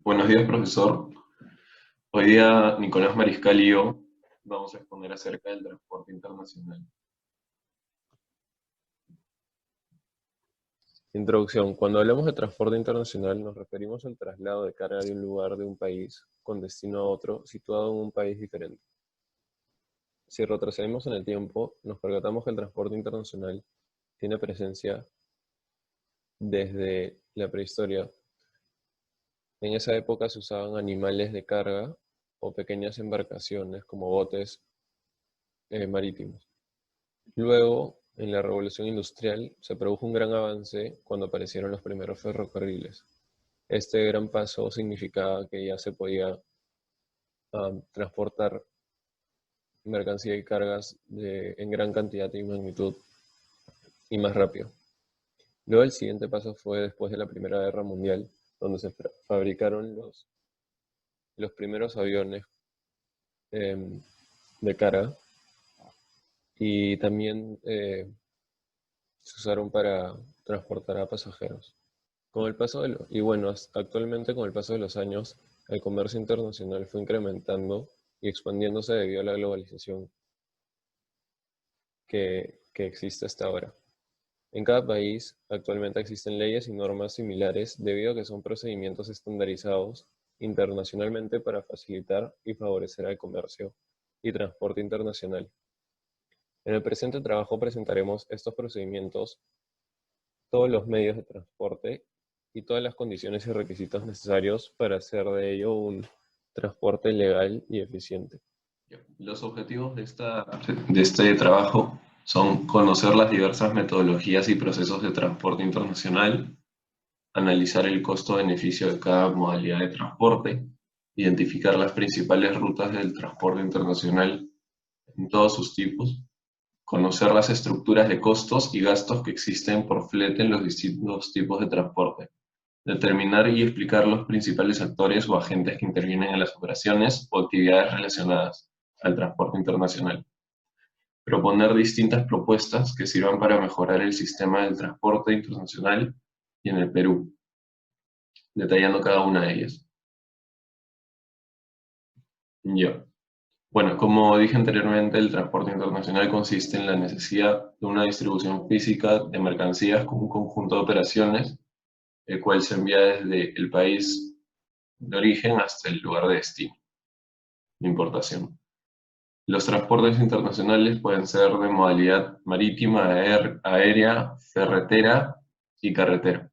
Buenos días, profesor. Hoy día Nicolás Mariscal y yo vamos a exponer acerca del transporte internacional. Introducción. Cuando hablamos de transporte internacional nos referimos al traslado de carga de un lugar de un país con destino a otro situado en un país diferente. Si retrocedemos en el tiempo, nos percatamos que el transporte internacional tiene presencia desde la prehistoria. En esa época se usaban animales de carga o pequeñas embarcaciones como botes marítimos. Luego, en la Revolución Industrial, se produjo un gran avance cuando aparecieron los primeros ferrocarriles. Este gran paso significaba que ya se podía transportar mercancía y cargas en gran cantidad y magnitud y más rápido. Luego el siguiente paso fue después de la Primera Guerra Mundial, donde se fabricaron los primeros aviones de carga y también se usaron para transportar a pasajeros. Con el paso y bueno, actualmente con el paso de los años, el comercio internacional fue incrementando y expandiéndose debido a la globalización que existe hasta ahora. En cada país actualmente existen leyes y normas similares debido a que son procedimientos estandarizados internacionalmente para facilitar y favorecer el comercio y transporte internacional. En el presente trabajo presentaremos estos procedimientos, todos los medios de transporte y todas las condiciones y requisitos necesarios para hacer de ello un transporte legal y eficiente. Los objetivos de este trabajo son conocer las diversas metodologías y procesos de transporte internacional, analizar el costo-beneficio de cada modalidad de transporte, identificar las principales rutas del transporte internacional en todos sus tipos, conocer las estructuras de costos y gastos que existen por flete en los distintos tipos de transporte, determinar y explicar los principales actores o agentes que intervienen en las operaciones o actividades relacionadas al transporte internacional, proponer distintas propuestas que sirvan para mejorar el sistema del transporte internacional y en el Perú, detallando cada una de ellas. Yo. Bueno, como dije anteriormente, el transporte internacional consiste en la necesidad de una distribución física de mercancías con un conjunto de operaciones, el cual se envía desde el país de origen hasta el lugar de destino, de importación. Los transportes internacionales pueden ser de modalidad marítima, aérea, ferretera y carretera.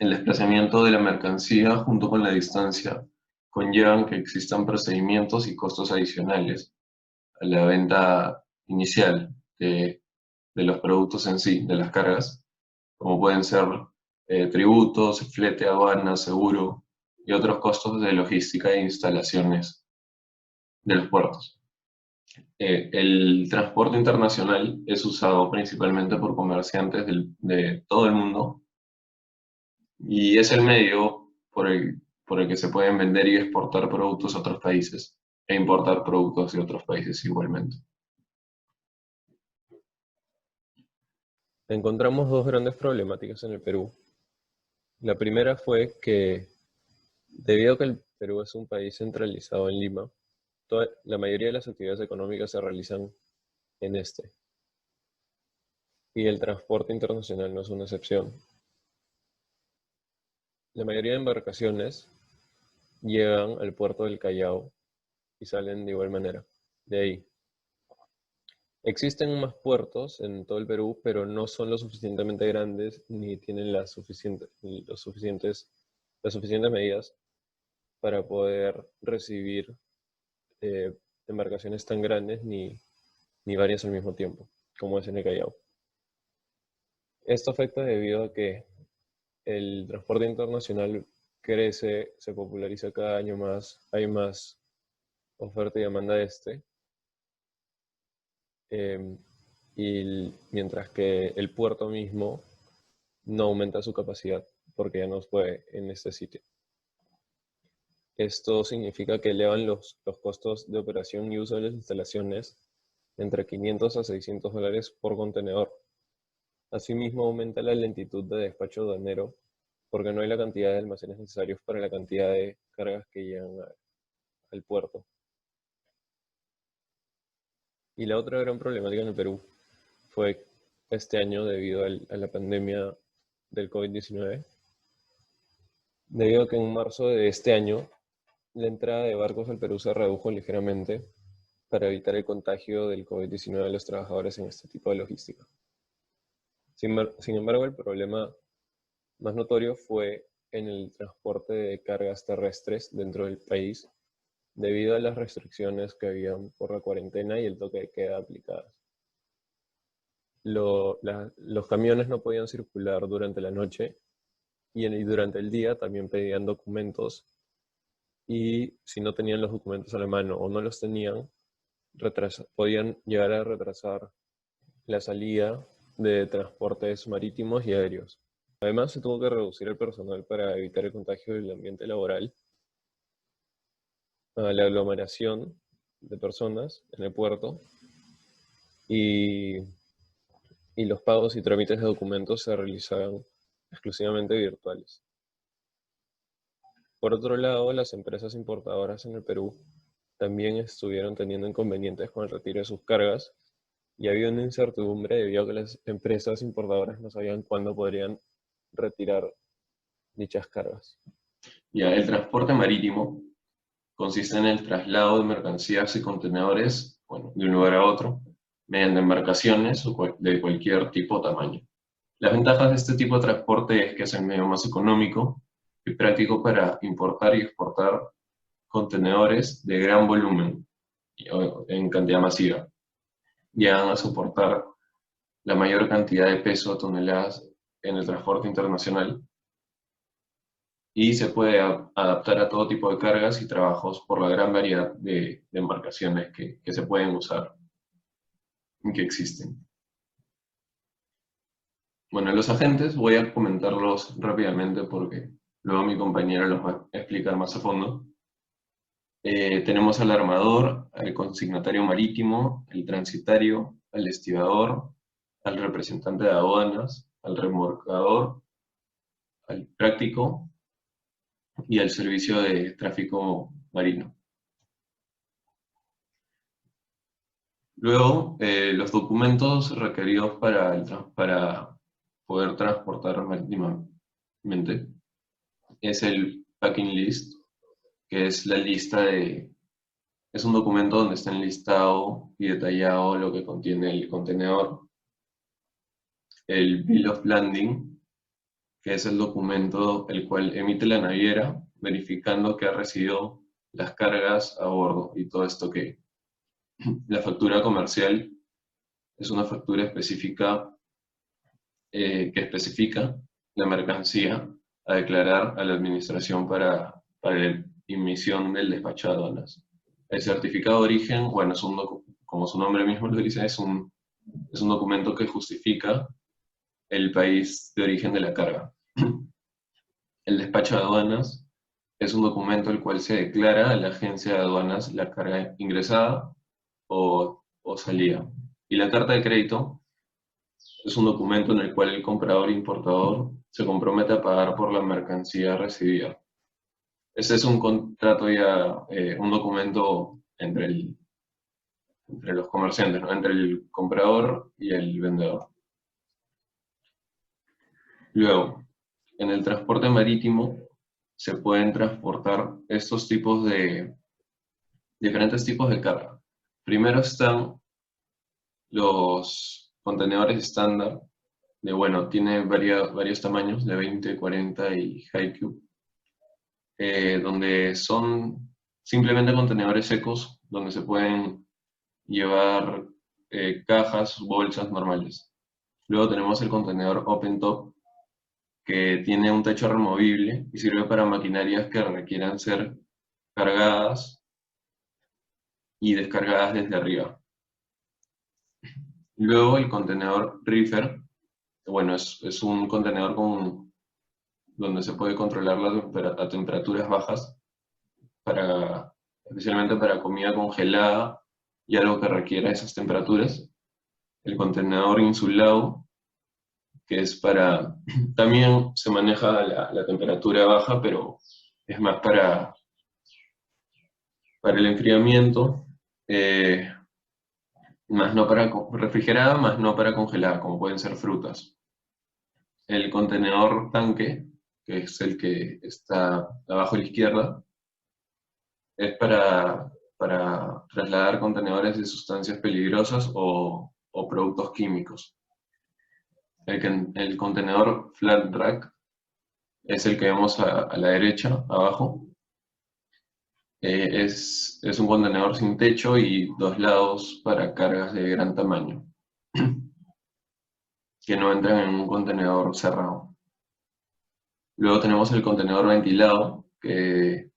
El desplazamiento de la mercancía junto con la distancia conllevan que existan procedimientos y costos adicionales a la venta inicial de los productos en sí, de las cargas, como pueden ser tributos, flete, aduana, seguro y otros costos de logística e instalaciones de los puertos. El transporte internacional es usado principalmente por comerciantes de todo el mundo y es el medio por el que se pueden vender y exportar productos a otros países e importar productos de otros países igualmente. Encontramos dos grandes problemáticas en el Perú. La primera fue que, debido a que el Perú es un país centralizado en Lima, la mayoría de las actividades económicas se realizan en este, y el transporte internacional no es una excepción. La mayoría de embarcaciones llegan al puerto del Callao y salen de igual manera, de ahí. Existen más puertos en todo el Perú, pero no son lo suficientemente grandes ni tienen las suficientes medidas para poder recibir eh, embarcaciones tan grandes ni varias al mismo tiempo, como es en el Callao. Esto afecta debido a que el transporte internacional crece, se populariza cada año más, hay más oferta y demanda de este, y mientras que el puerto mismo no aumenta su capacidad porque ya no puede en este sitio. Esto significa que elevan los costos de operación y uso de las instalaciones entre 500 a 600 dólares por contenedor. Asimismo, aumenta la lentitud de despacho aduanero porque no hay la cantidad de almacenes necesarios para la cantidad de cargas que llegan al puerto. Y la otra gran problemática en el Perú fue este año debido a la pandemia del COVID-19, debido a que en marzo de este año la entrada de barcos al Perú se redujo ligeramente para evitar el contagio del COVID-19 a los trabajadores en este tipo de logística. Sin embargo, el problema más notorio fue en el transporte de cargas terrestres dentro del país, debido a las restricciones que habían por la cuarentena y el toque de queda aplicadas. Los camiones no podían circular durante la noche y durante el día también pedían documentos, y si no tenían los documentos a la mano o no los tenían, podían llegar a retrasar la salida de transportes marítimos y aéreos. Además, se tuvo que reducir el personal para evitar el contagio del ambiente laboral, a la aglomeración de personas en el puerto, y los pagos y trámites de documentos se realizaban exclusivamente virtuales. Por otro lado, las empresas importadoras en el Perú también estuvieron teniendo inconvenientes con el retiro de sus cargas, y había una incertidumbre debido a que las empresas importadoras no sabían cuándo podrían retirar dichas cargas. Ya, el transporte marítimo consiste en el traslado de mercancías y contenedores, bueno, de un lugar a otro, mediante embarcaciones de cualquier tipo o tamaño. Las ventajas de este tipo de transporte es que es el medio más económico y práctico para importar y exportar contenedores de gran volumen en cantidad masiva. Llegan a soportar la mayor cantidad de peso, toneladas, en el transporte internacional, y se puede adaptar a todo tipo de cargas y trabajos por la gran variedad de embarcaciones que se pueden usar y que existen. Bueno, los agentes voy a comentarlos rápidamente porque luego mi compañero los va a explicar más a fondo. Tenemos al armador, al consignatario marítimo, al transitario, al estibador, al representante de aduanas, al remolcador, al práctico y al servicio de tráfico marino. Luego, los documentos requeridos para poder transportar marítimamente es el packing list, que es la lista es un documento donde está enlistado y detallado lo que contiene el contenedor. El bill of landing, que es el documento el cual emite la naviera verificando que ha recibido las cargas a bordo y todo esto que la factura comercial es una factura específica que especifica la mercancía a declarar a la administración para la emisión del despacho de aduanas. El certificado de origen, bueno, como su nombre mismo lo dice, es un documento que justifica el país de origen de la carga. El despacho de aduanas es un documento el cual se declara a la agencia de aduanas la carga ingresada o salida. Y la carta de crédito es un documento en el cual el comprador e importador se compromete a pagar por la mercancía recibida. Este es un contrato ya, un documento entre los comerciantes, ¿no? Entre el comprador y el vendedor. Luego, en el transporte marítimo se pueden transportar diferentes tipos de carga. Primero están los contenedores estándar, tiene varios tamaños, de 20, 40 y high cube, donde son simplemente contenedores secos, donde se pueden llevar cajas, bolsas normales. Luego tenemos el contenedor open top, que tiene un techo removible y sirve para maquinarias que requieran ser cargadas y descargadas desde arriba. Luego el contenedor reefer, es un contenedor donde se puede controlar a temperaturas bajas, especialmente para comida congelada y algo que requiera esas temperaturas. El contenedor insulado, que es para, también se maneja la temperatura baja, pero es más para el enfriamiento, más no para refrigerada, más no para congelada, como pueden ser frutas. El contenedor tanque, que es el que está abajo a la izquierda, es para trasladar contenedores de sustancias peligrosas o productos químicos. El contenedor flat rack es el que vemos a la derecha, abajo. Es un contenedor sin techo y dos lados para cargas de gran tamaño, que no entran en un contenedor cerrado. Luego tenemos el contenedor ventilado, que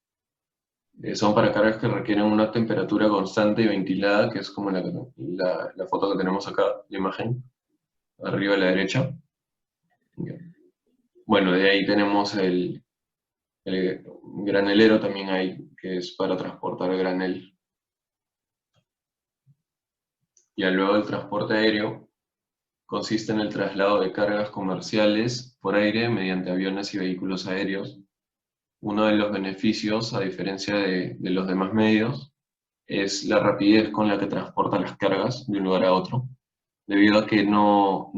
son para cargas que requieren una temperatura constante y ventilada, que es como la foto que tenemos acá, la imagen, arriba a la derecha. Bueno, de ahí tenemos el granelero también hay, que es para transportar granel. Y luego el transporte aéreo consiste en el traslado de cargas comerciales por aire mediante aviones y vehículos aéreos. Uno de los beneficios, a diferencia de los demás medios, es la rapidez con la que transporta las cargas de un lugar a otro, debido a que no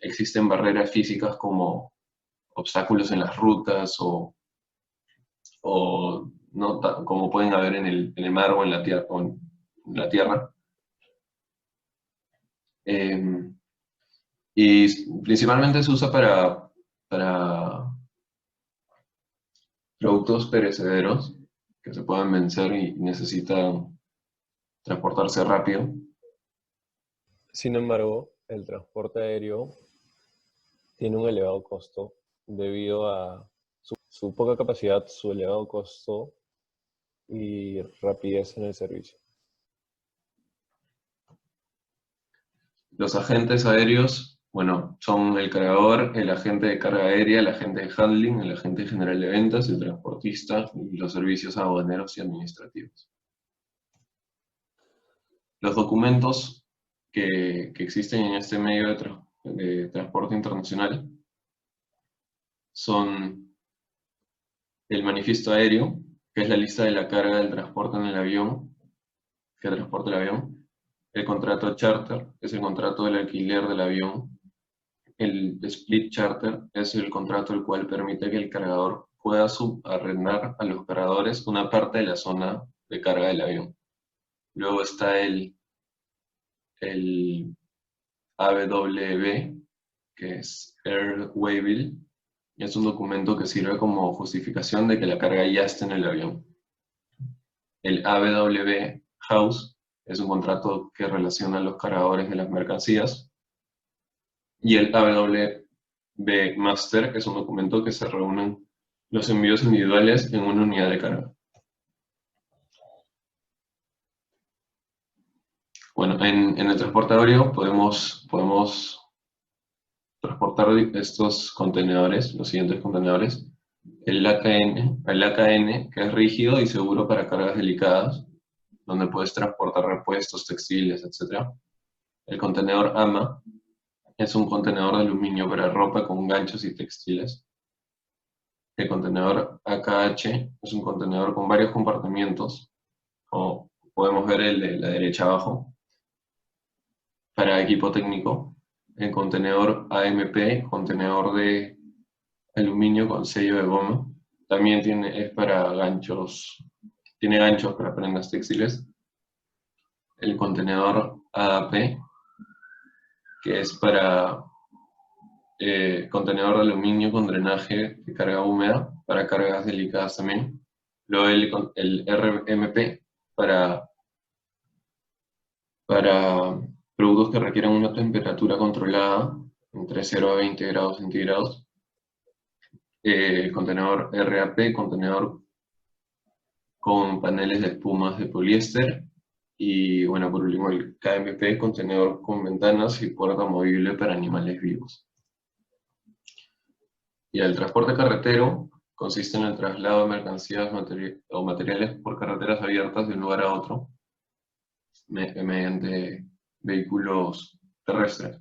existen barreras físicas como obstáculos en las rutas o no como pueden haber en el mar o en la tierra. Y principalmente se usa para productos perecederos que se puedan vencer y necesitan transportarse rápido. Sin embargo, el transporte aéreo tiene un elevado costo debido a su poca capacidad, su elevado costo y rapidez en el servicio. Los agentes aéreos, bueno, son el cargador, el agente de carga aérea, el agente de handling, el agente general de ventas, el transportista y los servicios aduaneros y administrativos. Los documentos que existen en este medio de transporte internacional son el manifiesto aéreo, que es la lista de la carga del transporte en el avión, que transporta el avión. El contrato charter es el contrato del alquiler del avión. El split charter es el contrato el cual permite que el cargador pueda subarrendar a los cargadores una parte de la zona de carga del avión. Luego está el AWB, que es Air Waybill, y es un documento que sirve como justificación de que la carga ya está en el avión. El AWB House es un contrato que relaciona los cargadores de las mercancías. Y el AWB Master es un documento que se reúnen los envíos individuales en una unidad de carga. Bueno, en el transporte aéreo podemos transportar estos contenedores, los siguientes contenedores. El AKN, que es rígido y seguro para cargas delicadas, donde puedes transportar repuestos, textiles, etc. El contenedor AMA es un contenedor de aluminio para ropa con ganchos y textiles. El contenedor AKH es un contenedor con varios compartimientos, como podemos ver el de la derecha abajo, para equipo técnico. El contenedor AMP, contenedor de aluminio con sello de goma, también es para ganchos, tiene ganchos para prendas textiles. El contenedor AAP, que es para contenedor de aluminio con drenaje de carga húmeda, para cargas delicadas también. Luego el RMP, para productos que requieren una temperatura controlada entre 0 a 20 grados centígrados. Contenedor RAP, contenedor con paneles de espumas de poliéster. Y bueno, por último el KMP, contenedor con ventanas y puerta movible para animales vivos. Y el transporte carretero consiste en el traslado de mercancías o materiales por carreteras abiertas de un lugar a otro mediante vehículos terrestres.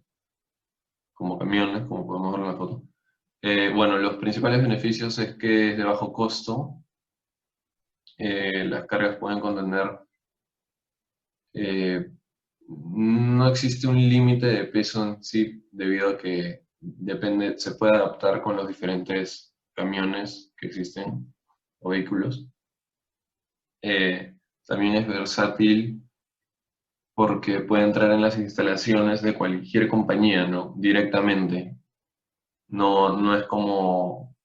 como camiones, como podemos ver en la foto. Bueno, los principales beneficios es que es de bajo costo. Las cargas pueden contener, no existe un límite de peso en sí, debido a que depende, se puede adaptar con los diferentes camiones que existen o vehículos. También es versátil porque puede entrar en las instalaciones de cualquier compañía, ¿no? Directamente. No es como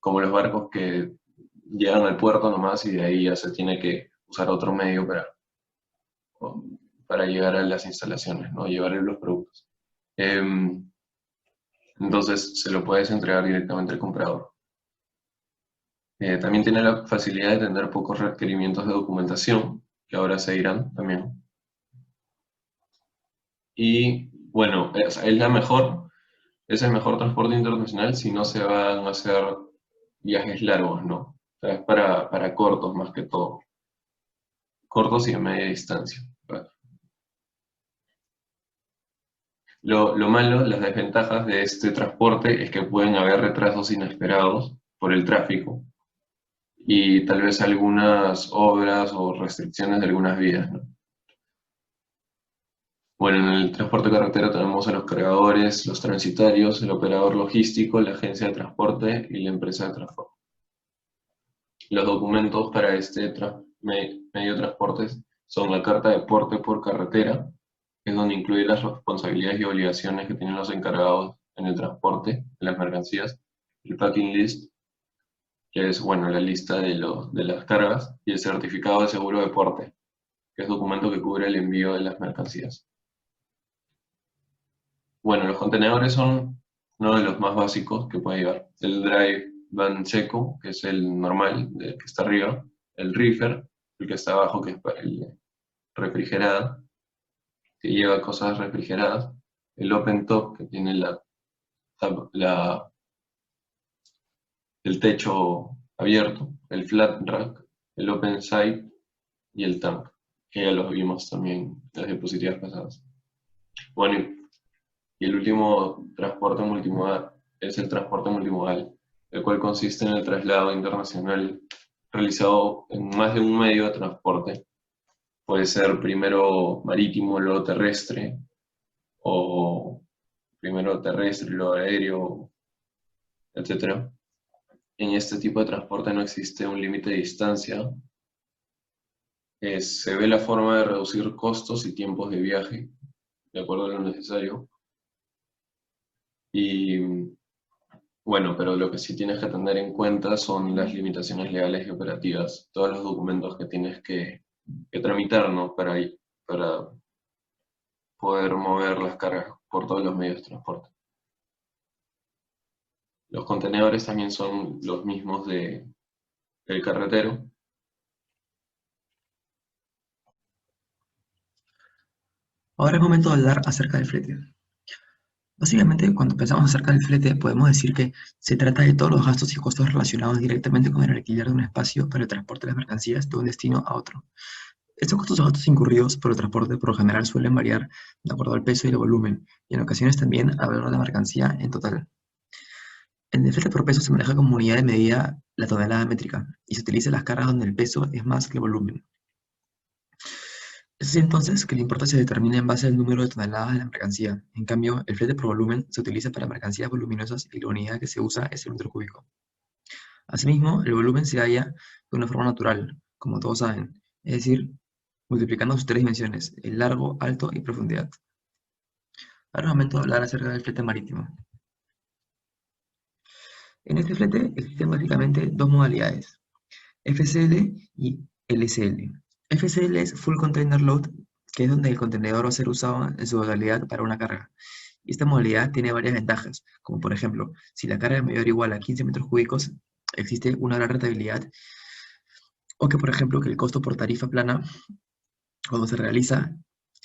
los barcos que llegan al puerto nomás y de ahí ya se tiene que usar otro medio para llegar a las instalaciones, ¿no? Llevar los productos. Entonces se lo puedes entregar directamente al comprador. También tiene la facilidad de tener pocos requerimientos de documentación, que ahora se irán también. Y bueno, es el mejor transporte internacional si no se van a hacer viajes largos, ¿no? O sea, es para cortos más que todo. Cortos y a media distancia. Lo malo, las desventajas de este transporte es que pueden haber retrasos inesperados por el tráfico y tal vez algunas obras o restricciones de algunas vías, ¿no? Bueno, en el transporte carretero tenemos a los cargadores, los transitarios, el operador logístico, la agencia de transporte y la empresa de transporte. Los documentos para este medio de transporte son la carta de porte por carretera, que es donde incluye las responsabilidades y obligaciones que tienen los encargados en el transporte de las mercancías, el packing list, que es bueno, la lista de las cargas, y el certificado de seguro de porte, que es documento que cubre el envío de las mercancías. Bueno, los contenedores son uno de los más básicos que puede llevar. El dry van seco, que es el normal, el que está arriba. El reefer, el que está abajo, que es el refrigerada, que lleva cosas refrigeradas. El open top, que tiene el techo abierto. El flat rack, el open side y el tank, que ya los vimos también en las diapositivas pasadas. Bueno, y el último transporte multimodal es el transporte multimodal, el cual consiste en el traslado internacional realizado en más de un medio de transporte. Puede ser primero marítimo, luego terrestre, o primero terrestre, luego aéreo, etc. En este tipo de transporte no existe un límite de distancia. Se ve la forma de reducir costos y tiempos de viaje, de acuerdo a lo necesario. Y bueno, pero lo que sí tienes que tener en cuenta son las limitaciones legales y operativas, todos los documentos que tienes que tramitar, ¿no? Para poder mover las cargas por todos los medios de transporte. Los contenedores también son los mismos del carretero. Ahora es momento de hablar acerca del flete. Básicamente, cuando pensamos acerca del flete, podemos decir que se trata de todos los gastos y costos relacionados directamente con el alquiler de un espacio para el transporte de las mercancías de un destino a otro. Estos costos o gastos incurridos por el transporte por lo general suelen variar de acuerdo al peso y el volumen, y en ocasiones también al valor de la mercancía en total. En el flete por peso se maneja como unidad de medida la tonelada métrica, y se utiliza las cargas donde el peso es más que el volumen. Es así entonces que el importe se determina en base al número de toneladas de la mercancía. En cambio, el flete por volumen se utiliza para mercancías voluminosas y la unidad que se usa es el metro cúbico. Asimismo, el volumen se halla de una forma natural, como todos saben, es decir, multiplicando sus tres dimensiones, el largo, alto y profundidad. Ahora es momento de hablar acerca del flete marítimo. En este flete existen básicamente dos modalidades, FCL y LCL. FCL es Full Container Load, que es donde el contenedor va a ser usado en su totalidad para una carga. Y esta modalidad tiene varias ventajas, como por ejemplo, si la carga es mayor o igual a 15 metros cúbicos, existe una gran rentabilidad, o que por ejemplo que el costo por tarifa plana, cuando se realiza,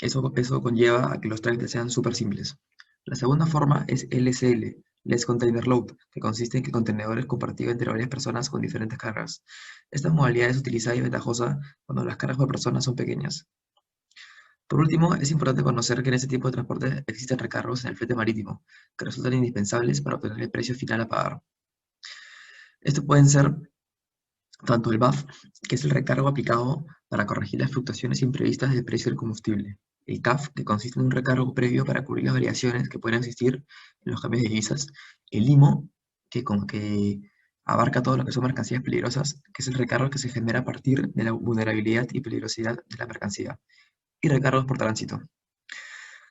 eso conlleva a que los trámites sean súper simples. La segunda forma es LCL, Less Container Load, que consiste en que el contenedor es compartido entre varias personas con diferentes cargas. Esta modalidad es utilizada y ventajosa cuando las cargas por persona son pequeñas. Por último, es importante conocer que en este tipo de transporte existen recargos en el flete marítimo, que resultan indispensables para obtener el precio final a pagar. Estos pueden ser tanto el BAF, que es el recargo aplicado para corregir las fluctuaciones imprevistas del precio del combustible, el CAF, que consiste en un recargo previo para cubrir las variaciones que pueden existir en los cambios de divisas, el IMO, que abarca todo lo que son mercancías peligrosas, que es el recargo que se genera a partir de la vulnerabilidad y peligrosidad de la mercancía, y recargos por tránsito,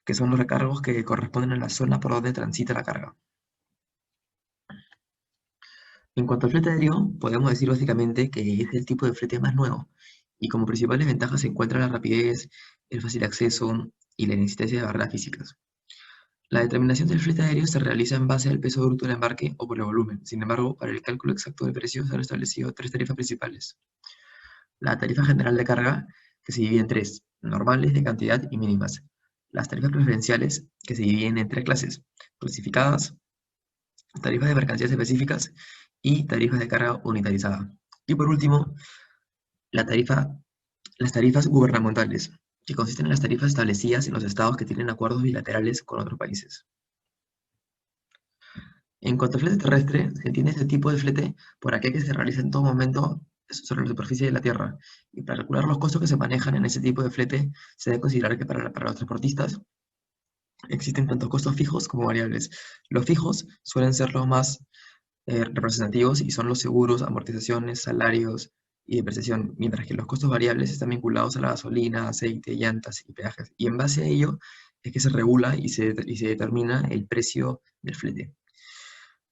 que son los recargos que corresponden a la zona por donde transita la carga. En cuanto al flete aéreo, podemos decir básicamente que es el tipo de flete más nuevo, y como principales ventajas se encuentra la rapidez, el fácil acceso y la inexistencia de barreras físicas. La determinación del flete aéreo se realiza en base al peso bruto del embarque o por el volumen. Sin embargo, para el cálculo exacto del precio se han establecido tres tarifas principales. La tarifa general de carga, que se divide en tres: normales, de cantidad y mínimas. Las tarifas preferenciales, que se dividen en tres clases: clasificadas, tarifas de mercancías específicas y tarifas de carga unitarizada. Y por último, la tarifa, las tarifas gubernamentales, que consisten en las tarifas establecidas en los estados que tienen acuerdos bilaterales con otros países. En cuanto al flete terrestre, se entiende este tipo de flete por aquel que se realiza en todo momento sobre la superficie de la Tierra. Y para calcular los costos que se manejan en ese tipo de flete, se debe considerar que para los transportistas existen tanto costos fijos como variables. Los fijos suelen ser los más representativos y son los seguros, amortizaciones, salarios y depreciación, mientras que los costos variables están vinculados a la gasolina, aceite, llantas y peajes. Y en base a ello es que se regula y se determina el precio del flete.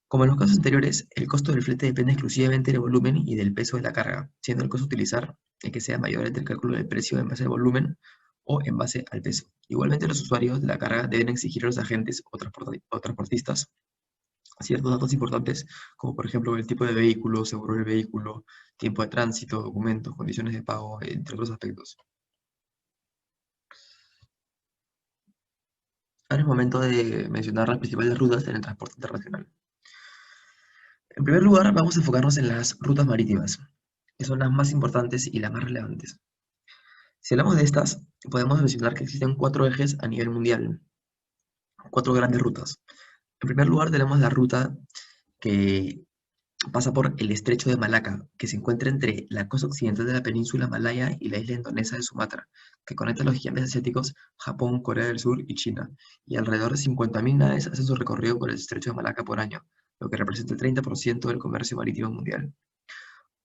Como en los casos anteriores, el costo del flete depende exclusivamente del volumen y del peso de la carga, siendo el costo a utilizar el que sea mayor entre el cálculo del precio en base al volumen o en base al peso. Igualmente, los usuarios de la carga deben exigir a los agentes o transportistas ciertos datos importantes, como por ejemplo el tipo de vehículo, seguro del vehículo, tiempo de tránsito, documentos, condiciones de pago, entre otros aspectos. Ahora es momento de mencionar las principales rutas en el transporte internacional. En primer lugar, vamos a enfocarnos en las rutas marítimas, que son las más importantes y las más relevantes. Si hablamos de estas, podemos mencionar que existen 4 ejes a nivel mundial, 4 grandes rutas. En primer lugar, tenemos la ruta que pasa por el estrecho de Malaca, que se encuentra entre la costa occidental de la península malaya y la isla indonesia de Sumatra, que conecta a los gigantes asiáticos Japón, Corea del Sur y China, y alrededor de 50.000 naves hacen su recorrido por el estrecho de Malaca por año, lo que representa el 30% del comercio marítimo mundial.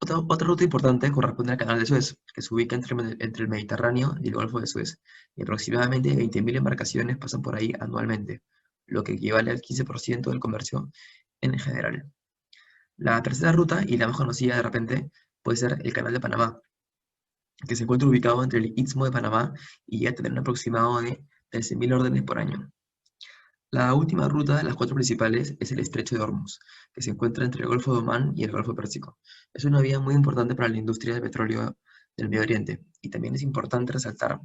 Otra ruta importante corresponde al Canal de Suez, que se ubica entre el Mediterráneo y el Golfo de Suez, y aproximadamente 20.000 embarcaciones pasan por ahí anualmente, lo que equivale al 15% del comercio en general. La tercera ruta, y la más conocida de repente, puede ser el Canal de Panamá, que se encuentra ubicado entre el Istmo de Panamá y llega a tener un aproximado de 13.000 órdenes por año. La última ruta de las 4 principales es el Estrecho de Hormuz, que se encuentra entre el Golfo de Omán y el Golfo Pérsico. Es una vía muy importante para la industria del petróleo del Medio Oriente, y también es importante resaltar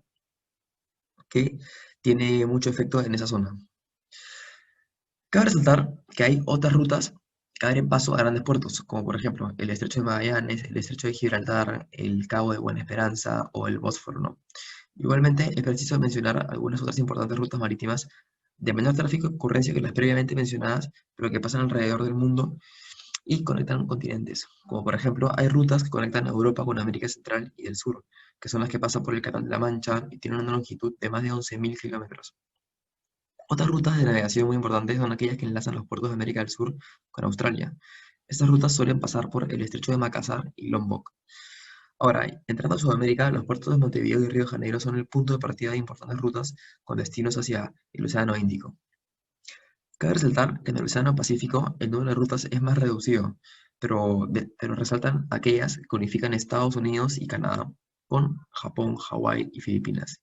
que tiene mucho efecto en esa zona. Cabe resaltar que hay otras rutas que abren paso a grandes puertos, como por ejemplo el Estrecho de Magallanes, el Estrecho de Gibraltar, el Cabo de Buena Esperanza o el Bósforo, ¿no? Igualmente, es preciso mencionar algunas otras importantes rutas marítimas de menor tráfico y ocurrencia que las previamente mencionadas, pero que pasan alrededor del mundo y conectan continentes. Como por ejemplo, hay rutas que conectan a Europa con América Central y del Sur, que son las que pasan por el Canal de la Mancha y tienen una longitud de más de 11.000 kilómetros. Otras rutas de navegación muy importantes son aquellas que enlazan los puertos de América del Sur con Australia. Estas rutas suelen pasar por el Estrecho de Makassar y Lombok. Ahora, entrando a Sudamérica, los puertos de Montevideo y Río de Janeiro son el punto de partida de importantes rutas con destinos hacia el Océano Índico. Cabe resaltar que en el Océano Pacífico el número de rutas es más reducido, pero resaltan aquellas que unifican Estados Unidos y Canadá con Japón, Hawái y Filipinas,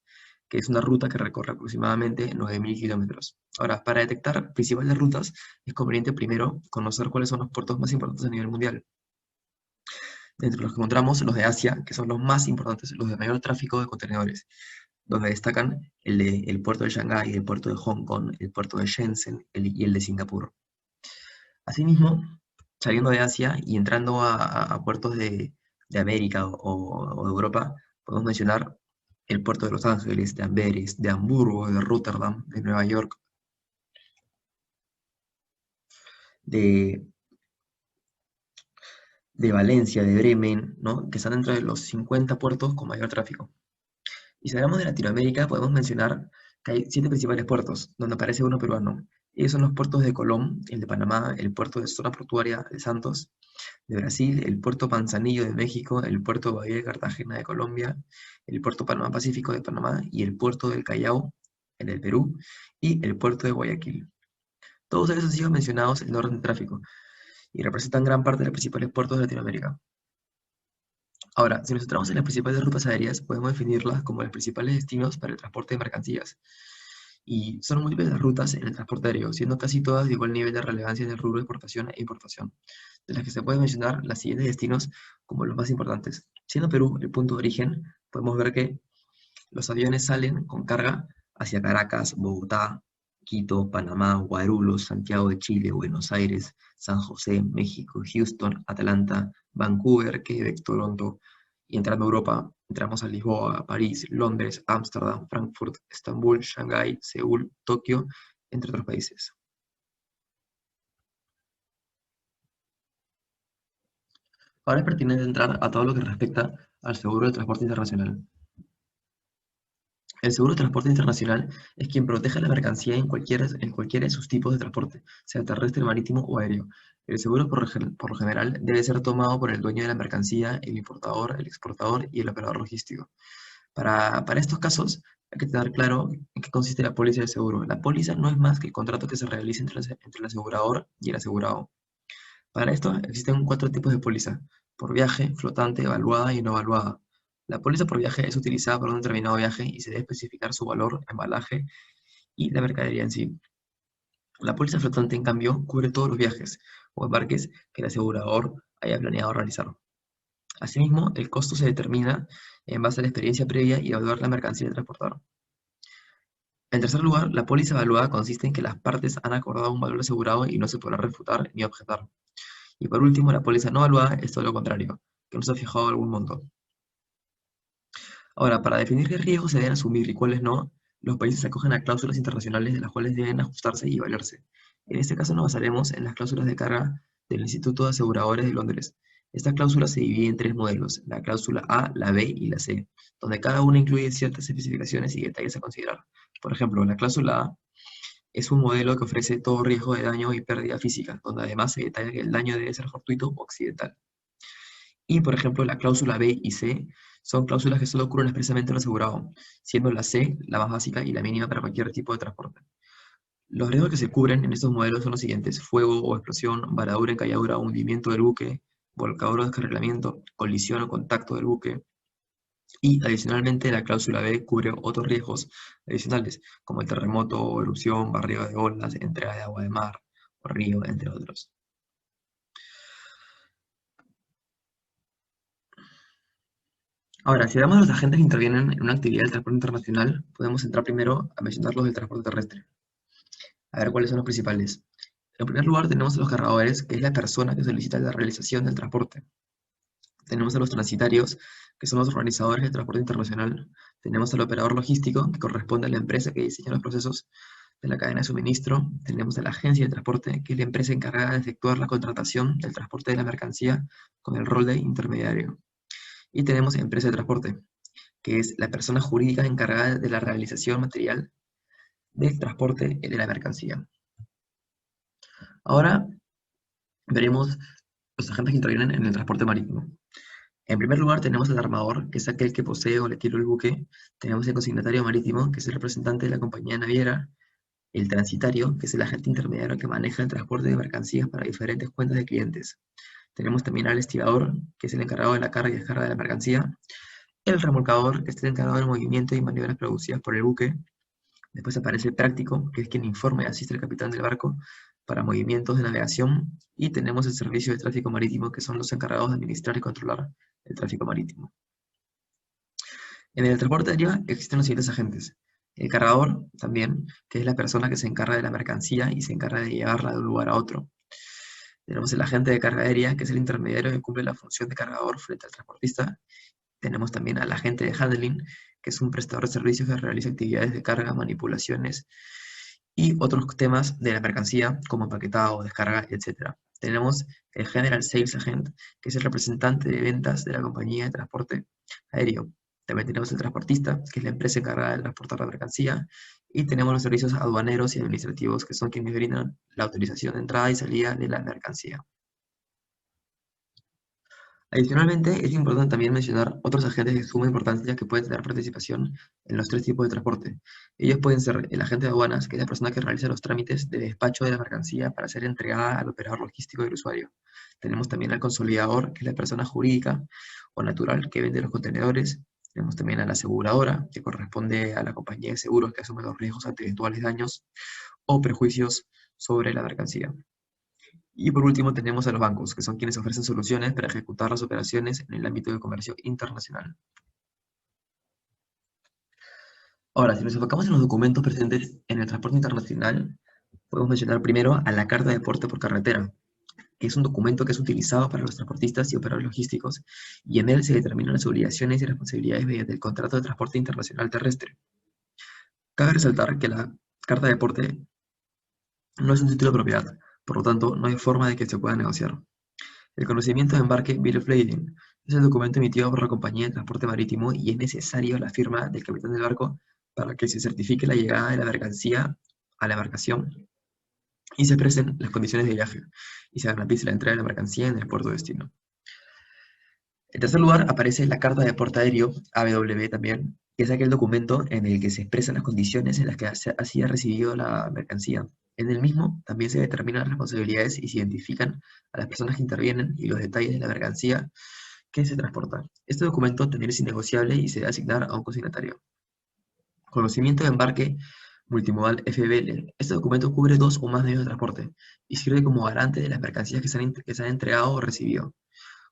que es una ruta que recorre aproximadamente 9.000 kilómetros. Ahora, para detectar principales rutas, es conveniente primero conocer cuáles son los puertos más importantes a nivel mundial. Entre los que encontramos los de Asia, que son los más importantes, los de mayor tráfico de contenedores, donde destacan el puerto de Shanghái, el puerto de Hong Kong, el puerto de Shenzhen y el de Singapur. Asimismo, saliendo de Asia y entrando a puertos de América o de Europa, podemos mencionar el puerto de Los Ángeles, de Amberes, de Hamburgo, de Rotterdam, de Nueva York, de Valencia, de Bremen, ¿no? Que están dentro de los 50 puertos con mayor tráfico. Y si hablamos de Latinoamérica, podemos mencionar que hay 7 principales puertos, donde aparece uno peruano. Ellos son los puertos de Colón, el de Panamá, el puerto de Zona Portuaria de Santos, de Brasil, el puerto Manzanillo de México, el puerto Bahía de Cartagena de Colombia, el puerto Panamá Pacífico de Panamá y el puerto del Callao en el Perú y el puerto de Guayaquil. Todos ellos han sido mencionados en el orden de tráfico y representan gran parte de los principales puertos de Latinoamérica. Ahora, si nos centramos en las principales rutas aéreas, podemos definirlas como los principales destinos para el transporte de mercancías. Y son múltiples las rutas en el transporte aéreo, siendo casi todas de igual nivel de relevancia en el rubro de exportación e importación, de las que se pueden mencionar las siguientes destinos como los más importantes. Siendo Perú el punto de origen, podemos ver que los aviones salen con carga hacia Caracas, Bogotá, Quito, Panamá, Guarulhos, Santiago de Chile, Buenos Aires, San José, México, Houston, Atlanta, Vancouver, Quebec, Toronto, y entrando a Europa, entramos a Lisboa, París, Londres, Ámsterdam, Frankfurt, Estambul, Shanghái, Seúl, Tokio, entre otros países. Ahora es pertinente entrar a todo lo que respecta al seguro de transporte internacional. El seguro de transporte internacional es quien protege la mercancía en cualquiera de sus tipos de transporte, sea terrestre, marítimo o aéreo. El seguro por lo general debe ser tomado por el dueño de la mercancía, el importador, el exportador y el operador logístico. Para estos casos hay que tener claro en qué consiste la póliza de seguro. La póliza no es más que el contrato que se realiza entre el asegurador y el asegurado. Para esto existen 4 tipos de póliza: por viaje, flotante, evaluada y no evaluada. La póliza por viaje es utilizada para un determinado viaje y se debe especificar su valor, embalaje y la mercadería en sí. La póliza flotante, en cambio, cubre todos los viajes o embarques que el asegurador haya planeado realizar. Asimismo, el costo se determina en base a la experiencia previa y evaluar la mercancía a transportar. En tercer lugar, la póliza evaluada consiste en que las partes han acordado un valor asegurado y no se podrá refutar ni objetar. Y por último, la póliza no evaluada es todo lo contrario, que no se ha fijado algún monto. Ahora, para definir qué riesgos se deben asumir y cuáles no, los países se acogen a cláusulas internacionales de las cuales deben ajustarse y valerse. En este caso nos basaremos en las cláusulas de carga del Instituto de Aseguradores de Londres. Esta cláusula se divide en 3 modelos, la cláusula A, la B y la C, donde cada una incluye ciertas especificaciones y detalles a considerar. Por ejemplo, la cláusula A es un modelo que ofrece todo riesgo de daño y pérdida física, donde además se detalla que el daño debe ser fortuito o accidental. Y, por ejemplo, la cláusula B y C son cláusulas que solo cubren expresamente al asegurado, siendo la C la más básica y la mínima para cualquier tipo de transporte. Los riesgos que se cubren en estos modelos son los siguientes: fuego o explosión, varadura, encalladura o hundimiento del buque, volcadura o descarrilamiento, colisión o contacto del buque. Y adicionalmente la cláusula B cubre otros riesgos adicionales, como el terremoto, erupción, barrido de olas, entrega de agua de mar o río, entre otros. Ahora, si hablamos de los agentes que intervienen en una actividad del transporte internacional, podemos entrar primero a mencionar los del transporte terrestre. A ver cuáles son los principales. En primer lugar tenemos a los cargadores, que es la persona que solicita la realización del transporte. Tenemos a los transitarios, que son los organizadores del transporte internacional. Tenemos al operador logístico, que corresponde a la empresa que diseña los procesos de la cadena de suministro. Tenemos a la agencia de transporte, que es la empresa encargada de efectuar la contratación del transporte de la mercancía con el rol de intermediario. Y tenemos a empresa de transporte, que es la persona jurídica encargada de la realización material del transporte de la mercancía. Ahora veremos los agentes que intervienen en el transporte marítimo. En primer lugar tenemos al armador, que es aquel que posee o le adquiere el buque. Tenemos el consignatario marítimo, que es el representante de la compañía naviera. El transitario, que es el agente intermediario que maneja el transporte de mercancías para diferentes cuentas de clientes. Tenemos también al estibador, que es el encargado de la carga y descarga de la mercancía. El remolcador, que es el encargado del movimiento y maniobras producidas por el buque. Después aparece el práctico, que es quien informa y asiste al capitán del barco para movimientos de navegación. Y tenemos el servicio de tráfico marítimo, que son los encargados de administrar y controlar el tráfico marítimo. En el transporte aéreo existen los siguientes agentes. El cargador, también, que es la persona que se encarga de la mercancía y se encarga de llevarla de un lugar a otro. Tenemos el agente de carga aérea, que es el intermediario que cumple la función de cargador frente al transportista. Tenemos también al agente de handling, que es un prestador de servicios que realiza actividades de carga, manipulaciones y otros temas de la mercancía, como empaquetado, descarga, etc. Tenemos el General Sales Agent, que es el representante de ventas de la compañía de transporte aéreo. También tenemos el transportista, que es la empresa encargada de transportar la mercancía. Y tenemos los servicios aduaneros y administrativos, que son quienes brindan la autorización de entrada y salida de la mercancía. Adicionalmente, es importante también mencionar otros agentes de suma importancia que pueden tener participación en los tres tipos de transporte. Ellos pueden ser el agente de aduanas, que es la persona que realiza los trámites de despacho de la mercancía para ser entregada al operador logístico del usuario. Tenemos también al consolidador, que es la persona jurídica o natural que vende los contenedores. Tenemos también a la aseguradora, que corresponde a la compañía de seguros que asume los riesgos ante eventuales daños o perjuicios sobre la mercancía. Y por último tenemos a los bancos, que son quienes ofrecen soluciones para ejecutar las operaciones en el ámbito de comercio internacional. Ahora, si nos enfocamos en los documentos presentes en el transporte internacional, podemos mencionar primero a la Carta de Porte por Carretera, que es un documento que es utilizado para los transportistas y operadores logísticos, y en él se determinan las obligaciones y responsabilidades mediante el Contrato de Transporte Internacional Terrestre. Cabe resaltar que la Carta de Porte no es un título de propiedad, por lo tanto, no hay forma de que se pueda negociar. El conocimiento de embarque Bill of Lading es el documento emitido por la compañía de transporte marítimo y es necesario la firma del capitán del barco para que se certifique la llegada de la mercancía a la embarcación y se expresen las condiciones de viaje y se garantice la entrega de la mercancía en el puerto de destino. En tercer lugar aparece la Carta de Porte Aéreo, ABW también, que es aquel documento en el que se expresan las condiciones en las que ha sido recibido la mercancía. En el mismo también se determinan las responsabilidades y se identifican a las personas que intervienen y los detalles de la mercancía que se transporta. Este documento también es innegociable y se debe asignar a un consignatario. Conocimiento de embarque multimodal FBL. Este documento cubre 2 o más medios de transporte y sirve como garante de las mercancías que se han entregado o recibido.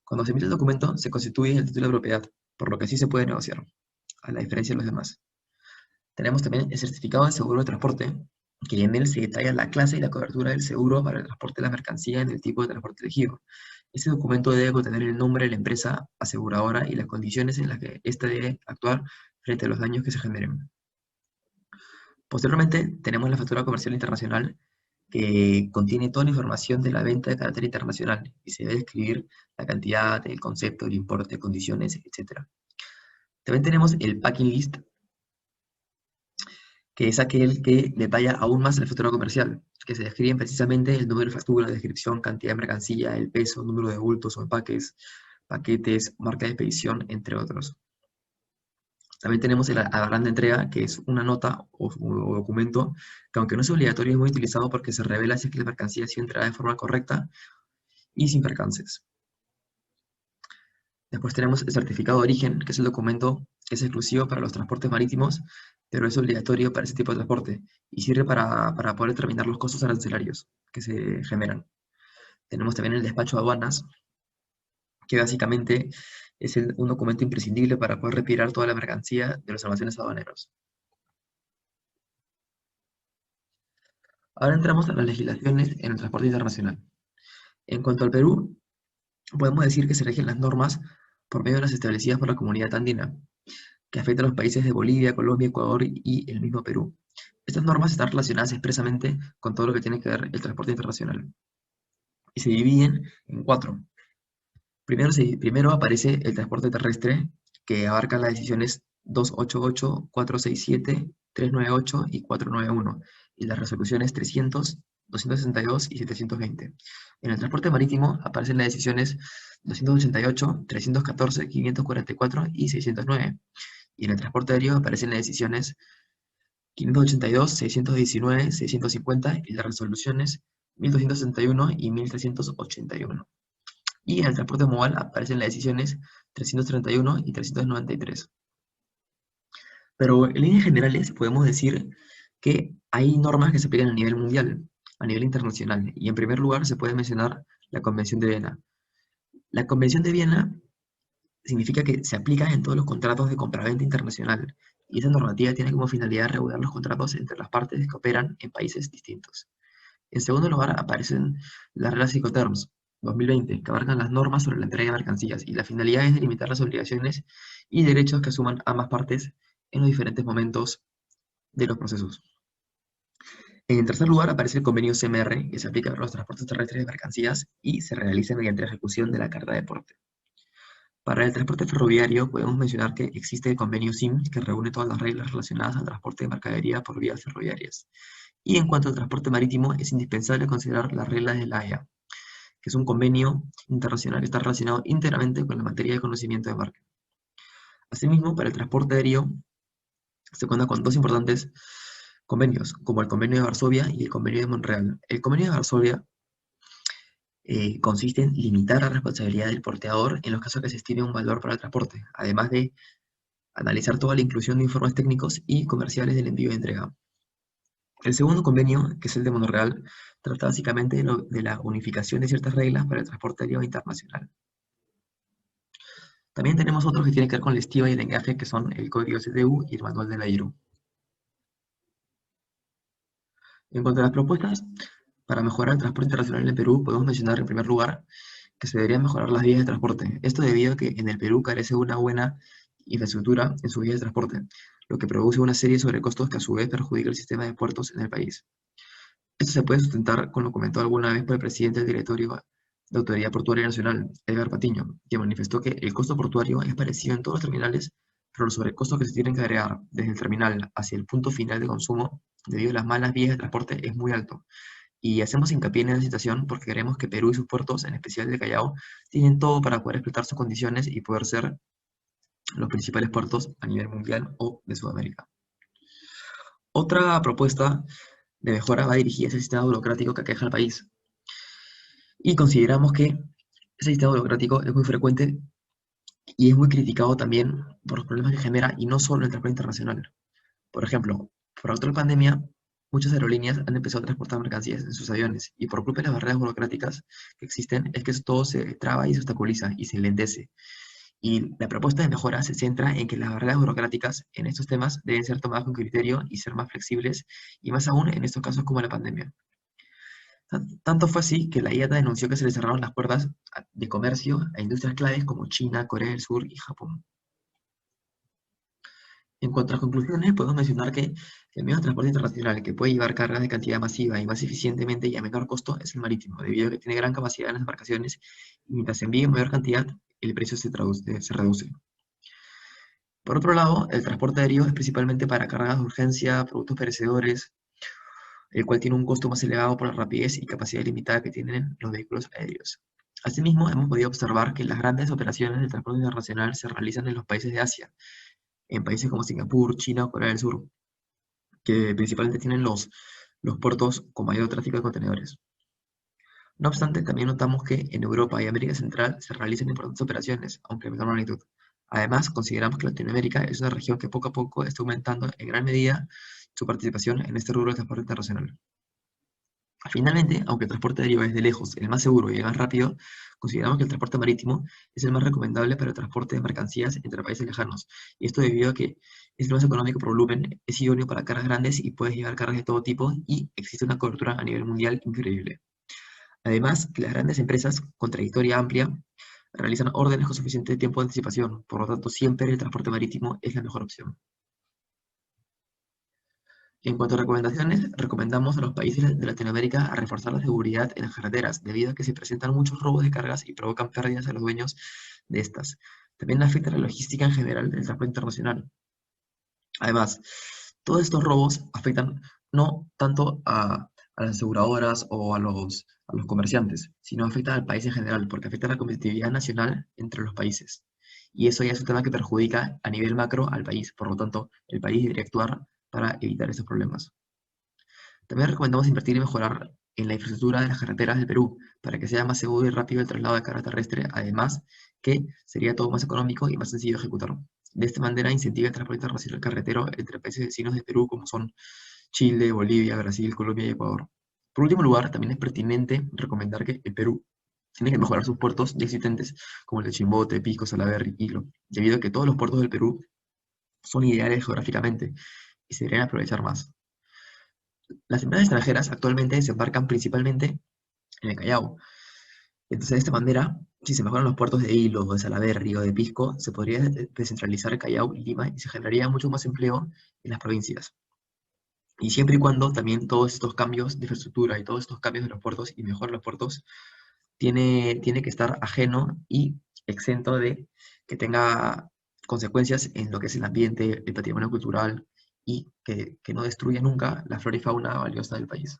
Cuando se emite el documento, se constituye el título de propiedad, por lo que sí se puede negociar, a la diferencia de los demás. Tenemos también el certificado de seguro de transporte, que en él se detalla la clase y la cobertura del seguro para el transporte de la mercancía en el tipo de transporte elegido. Este documento debe contener el nombre de la empresa aseguradora y las condiciones en las que ésta debe actuar frente a los daños que se generen. Posteriormente, tenemos la factura comercial internacional, que contiene toda la información de la venta de carácter internacional y se debe describir la cantidad, el concepto, el importe, condiciones, etc. También tenemos el packing list, que es aquel que detalla aún más la factura comercial, que se describen precisamente el número de factura, descripción, cantidad de mercancía, el peso, número de bultos o empaques, paquetes, marca de expedición, entre otros. También tenemos el alargán de entrega, que es una nota o documento que, aunque no es obligatorio, es muy utilizado porque se revela si es que la mercancía ha sido entregada de forma correcta y sin percances. Después tenemos el certificado de origen, que es el documento que es exclusivo para los transportes marítimos, pero es obligatorio para ese tipo de transporte y sirve para poder determinar los costos arancelarios que se generan. Tenemos también el despacho de aduanas, que básicamente es un documento imprescindible para poder retirar toda la mercancía de los almacenes aduaneros. Ahora entramos a las legislaciones en el transporte internacional. En cuanto al Perú, podemos decir que se rigen las normas por medio de las establecidas por la Comunidad Andina, que afectan a los países de Bolivia, Colombia, Ecuador y el mismo Perú. Estas normas están relacionadas expresamente con todo lo que tiene que ver el transporte internacional y se dividen en 4. Primero aparece el transporte terrestre, que abarca las decisiones 288, 467, 398 y 491, y las resoluciones 300, 262 y 720. En el transporte marítimo aparecen las decisiones 288, 314, 544 y 609. Y en el transporte aéreo aparecen las decisiones 582, 619, 650 y las resoluciones 1261 y 1381. Y en el transporte modal aparecen las decisiones 331 y 393. Pero en líneas generales podemos decir que hay normas que se aplican a nivel mundial, a nivel internacional, y en primer lugar se puede mencionar la Convención de Viena. La Convención de Viena significa que se aplica en todos los contratos de compraventa internacional, y esa normativa tiene como finalidad regular los contratos entre las partes que operan en países distintos. En segundo lugar aparecen las reglas Incoterms 2020, que abarcan las normas sobre la entrega de mercancías, y la finalidad es delimitar las obligaciones y derechos que asuman ambas partes en los diferentes momentos de los procesos. En tercer lugar aparece el convenio CMR, que se aplica para los transportes terrestres de mercancías y se realiza mediante la ejecución de la carta de porte. Para el transporte ferroviario podemos mencionar que existe el convenio CIM, que reúne todas las reglas relacionadas al transporte de mercadería por vías ferroviarias. Y en cuanto al transporte marítimo, es indispensable considerar las reglas de la AEA, que es un convenio internacional que está relacionado íntegramente con la materia de conocimiento de marca. Asimismo, para el transporte aéreo se cuenta con dos importantes convenios, como el Convenio de Varsovia y el Convenio de Montreal. El Convenio de Varsovia consiste en limitar la responsabilidad del porteador en los casos que se estime un valor para el transporte, además de analizar toda la inclusión de informes técnicos y comerciales del envío y entrega. El segundo convenio, que es el de Montreal, trata básicamente de la unificación de ciertas reglas para el transporte aéreo internacional. También tenemos otros que tienen que ver con la estiva y el engaje, que son el Código CTU y el Manual de la IRU. En cuanto a las propuestas para mejorar el transporte internacional en el Perú, podemos mencionar en primer lugar que se deberían mejorar las vías de transporte. Esto debido a que en el Perú carece de una buena infraestructura en sus vías de transporte, lo que produce una serie de sobrecostos que a su vez perjudica el sistema de puertos en el país. Esto se puede sustentar con lo comentado alguna vez por el presidente del directorio de Autoridad Portuaria Nacional, Edgar Patiño, que manifestó que el costo portuario es parecido en todos los terminales, pero los sobrecostos que se tienen que agregar desde el terminal hacia el punto final de consumo, debido a las malas vías de transporte, es muy alto. Y hacemos hincapié en esa situación porque creemos que Perú y sus puertos, en especial el Callao, tienen todo para poder explotar sus condiciones y poder ser los principales puertos a nivel mundial o de Sudamérica. Otra propuesta de mejora va dirigida a ese sistema burocrático que aqueja al país. Y consideramos que ese sistema burocrático es muy frecuente y es muy criticado también por los problemas que genera, y no solo en el transporte internacional. Por ejemplo, por la pandemia, muchas aerolíneas han empezado a transportar mercancías en sus aviones, y por culpa de las barreras burocráticas que existen, es que todo se traba y se obstaculiza y se enlentece. Y la propuesta de mejora se centra en que las barreras burocráticas en estos temas deben ser tomadas con criterio y ser más flexibles, y más aún en estos casos como la pandemia. Tanto fue así que la IATA denunció que se le cerraron las puertas de comercio a industrias claves como China, Corea del Sur y Japón. En cuanto a las conclusiones, podemos mencionar que el medio de transporte internacional que puede llevar cargas de cantidad masiva y más eficientemente y a menor costo es el marítimo, debido a que tiene gran capacidad en las embarcaciones, y mientras se envíe en mayor cantidad, el precio se reduce. Por otro lado, el transporte aéreo es principalmente para cargas de urgencia, productos perecedores, el cual tiene un costo más elevado por la rapidez y capacidad limitada que tienen los vehículos aéreos. Asimismo, hemos podido observar que las grandes operaciones del transporte internacional se realizan en los países de Asia, en países como Singapur, China o Corea del Sur, que principalmente tienen los puertos con mayor tráfico de contenedores. No obstante, también notamos que en Europa y América Central se realizan importantes operaciones, aunque de menor magnitud. Además, consideramos que Latinoamérica es una región que poco a poco está aumentando en gran medida su participación en este rubro del transporte internacional. Finalmente, aunque el transporte aéreo es de lejos el más seguro y el más rápido, consideramos que el transporte marítimo es el más recomendable para el transporte de mercancías entre países lejanos, y esto debido a que es el más económico por volumen, es idóneo para cargas grandes y puedes llevar cargas de todo tipo, y existe una cobertura a nivel mundial increíble. Además, que las grandes empresas, con trayectoria amplia, realizan órdenes con suficiente tiempo de anticipación, por lo tanto siempre el transporte marítimo es la mejor opción. En cuanto a recomendaciones, recomendamos a los países de Latinoamérica a reforzar la seguridad en las carreteras, debido a que se presentan muchos robos de cargas y provocan pérdidas a los dueños de estas. También afecta la logística en general del transporte internacional. Además, todos estos robos afectan no tanto a las aseguradoras o a los comerciantes, sino afectan al país en general, porque afecta a la competitividad nacional entre los países. Y eso ya es un tema que perjudica a nivel macro al país, por lo tanto, el país debería actuar para evitar esos problemas. También recomendamos invertir y mejorar en la infraestructura de las carreteras del Perú, para que sea más seguro y rápido el traslado de carga terrestre, además que sería todo más económico y más sencillo de ejecutar. De esta manera incentiva el transporte internacional carretero entre países vecinos de Perú, como son Chile, Bolivia, Brasil, Colombia y Ecuador. Por último lugar, también es pertinente recomendar que el Perú tiene que mejorar sus puertos ya existentes, como el de Chimbote, Pisco, Salaverry y Hilo, debido a que todos los puertos del Perú son ideales geográficamente y se deberían aprovechar más. Las empresas extranjeras actualmente desembarcan principalmente en el Callao, Entonces, de esta manera, si se mejoran los puertos de Hilo, de Salaberry o de Pisco, se podría descentralizar Callao y Lima y se generaría mucho más empleo en las provincias. Y siempre y cuando también todos estos cambios de infraestructura y todos estos cambios de los puertos y mejorar los puertos tiene que estar ajeno y exento de que tenga consecuencias en lo que es el ambiente, el patrimonio cultural y que no destruya nunca la flora y fauna valiosa del país.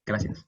Gracias.